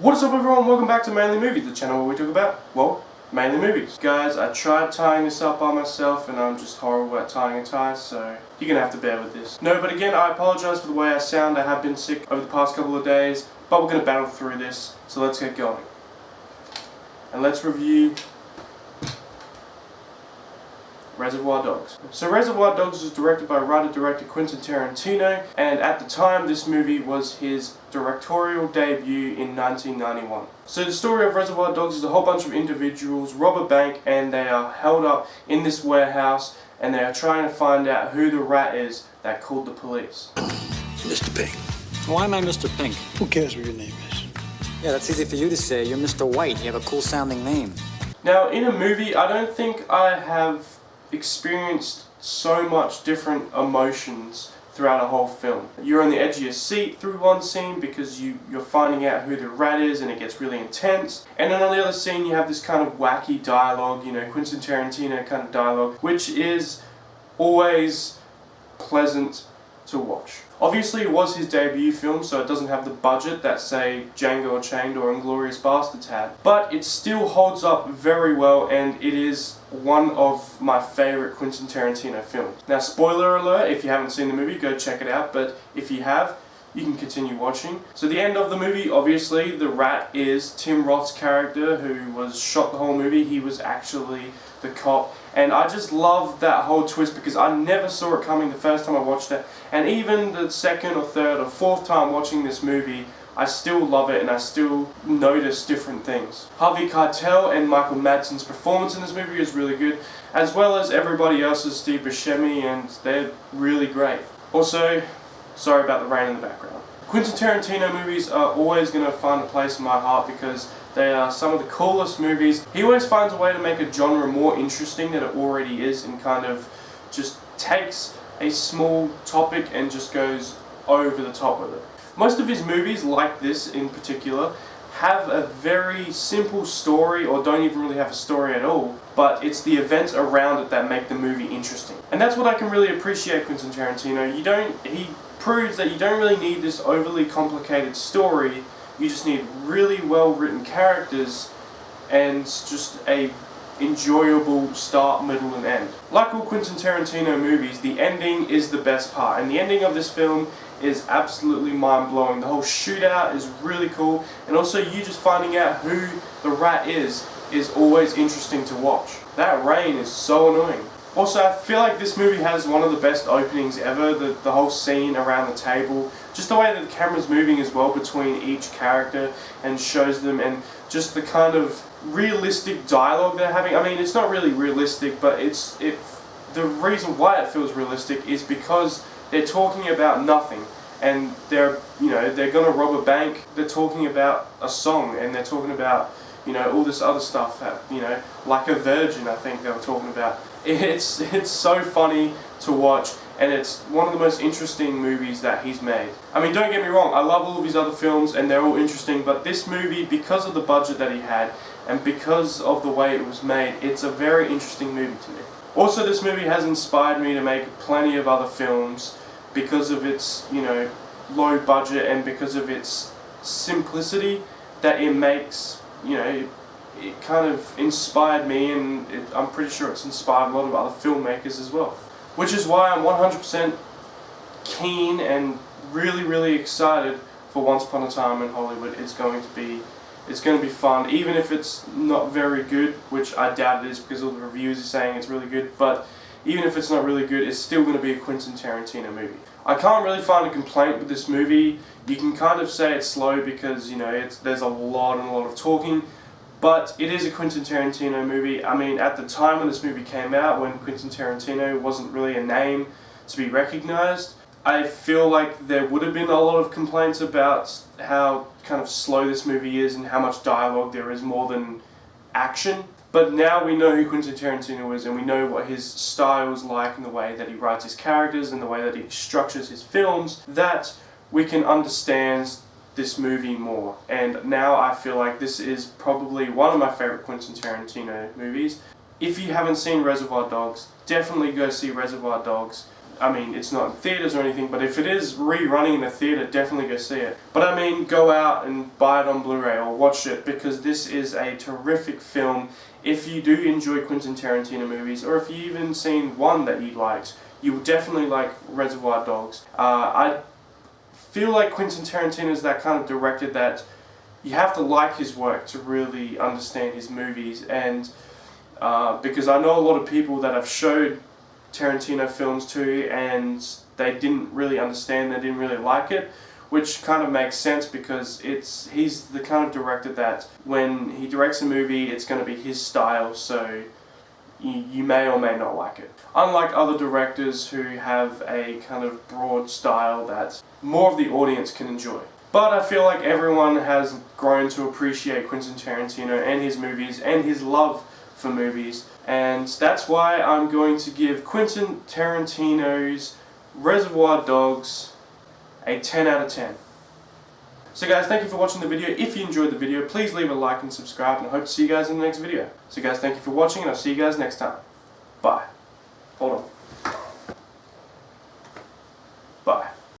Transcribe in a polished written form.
What is up everyone, welcome back to Mainly Movies, the channel where we talk about, well, mainly movies. Guys, I tried tying this up by myself and I'm just horrible at tying a tie, so you're gonna have to bear with this. No, but again, I apologize for the way I sound. I have been sick over the past couple of days, but we're gonna battle through this, so let's get going. And let's review Reservoir Dogs. So Reservoir Dogs was directed by writer-director Quentin Tarantino, and at the time this movie was his directorial debut in 1991. So the story of Reservoir Dogs is a whole bunch of individuals rob a bank and they are held up in this warehouse and they are trying to find out who the rat is that called the police. Mr. Pink. Why am I Mr. Pink? Who cares what your name is? Yeah, that's easy for you to say. You're Mr. White. You have a cool sounding name. Now in a movie, I don't think I have experienced so much different emotions throughout a whole film. You're on the edge of your seat through one scene because you're finding out who the rat is and it gets really intense. And then on the other scene you have this kind of wacky dialogue, you know, Quentin Tarantino kind of dialogue, which is always pleasant to watch. Obviously it was his debut film, so it doesn't have the budget that, say, Django Unchained or Inglourious Basterds had. But it still holds up very well, and it is one of my favourite Quentin Tarantino films. Now, spoiler alert, if you haven't seen the movie, go check it out, but if you have, you can continue watching. So the end of the movie, obviously, the rat is Tim Roth's character who was shot the whole movie. He was actually the cop. And I just love that whole twist because I never saw it coming the first time I watched it. And even the second or third or fourth time watching this movie, I still love it and I still notice different things. Harvey, Keitel and Michael Madsen's performance in this movie is really good, as well as everybody else's, Steve Buscemi, and they're really great. Also, sorry about the rain in the background. Quentin Tarantino movies are always going to find a place in my heart because they are some of the coolest movies. He always finds a way to make a genre more interesting than it already is and kind of just takes a small topic and just goes over the top with it. Most of his movies, like this in particular, have a very simple story or don't even really have a story at all, but it's the events around it that make the movie interesting. And that's what I can really appreciate Quentin Tarantino. He proves that you don't really need this overly complicated story. You just need really well written characters and just a enjoyable start, middle and end. Like all Quentin Tarantino movies, the ending is the best part, and the ending of this film is absolutely mind-blowing. The whole shootout is really cool, and also you just finding out who the rat is always interesting to watch. That rain is so annoying. Also, I feel like this movie has one of the best openings ever, the whole scene around the table, just the way that the camera's moving as well between each character and shows them, and just the kind of realistic dialogue they're having. I mean, it's not really realistic, but the reason why it feels realistic is because they're talking about nothing, and they're gonna rob a bank. They're talking about a song, and they're talking about, you know, all this other stuff that, you know, like a virgin, I think they were talking about. It's so funny to watch, and it's one of the most interesting movies that he's made. I mean, don't get me wrong, I love all of his other films and they're all interesting, but this movie, because of the budget that he had and because of the way it was made, it's a very interesting movie to me. Also, this movie has inspired me to make plenty of other films because of its, you know, low budget and because of its simplicity that it makes, you know, it kind of inspired me, and I'm pretty sure it's inspired a lot of other filmmakers as well. Which is why I'm 100% keen and really, really excited for Once Upon a Time in Hollywood. It's going to be fun, even if it's not very good, which I doubt it is because all the reviews are saying it's really good, but even if it's not really good, it's still going to be a Quentin Tarantino movie. I can't really find a complaint with this movie. You can kind of say it's slow because, you know, there's a lot of talking, but it is a Quentin Tarantino movie. I mean, at the time when this movie came out, when Quentin Tarantino wasn't really a name to be recognized, I feel like there would have been a lot of complaints about how kind of slow this movie is and how much dialogue there is more than action. But now we know who Quentin Tarantino is, and we know what his style is like and the way that he writes his characters and the way that he structures his films, that we can understand this movie more. And now I feel like this is probably one of my favorite Quentin Tarantino movies. If you haven't seen Reservoir Dogs, definitely go see Reservoir Dogs. I mean, it's not in theaters or anything, but if it is rerunning in the theater, definitely go see it. But I mean, go out and buy it on Blu-ray or watch it, because this is a terrific film. If you do enjoy Quentin Tarantino movies, or if you even seen one that you liked, you will definitely like Reservoir Dogs. I feel like Quentin Tarantino is that kind of director that you have to like his work to really understand his movies, and because I know a lot of people that have showed Tarantino films to and they didn't really understand, they didn't really like it, which kind of makes sense because he's the kind of director that when he directs a movie, it's going to be his style, so you may or may not like it. Unlike other directors who have a kind of broad style that more of the audience can enjoy. But I feel like everyone has grown to appreciate Quentin Tarantino and his movies and his love for movies, and that's why I'm going to give Quentin Tarantino's Reservoir Dogs a 10 out of 10. So guys, thank you for watching the video. If you enjoyed the video, please leave a like and subscribe, and I hope to see you guys in the next video. So guys, thank you for watching, and I'll see you guys next time. Bye. Hold on.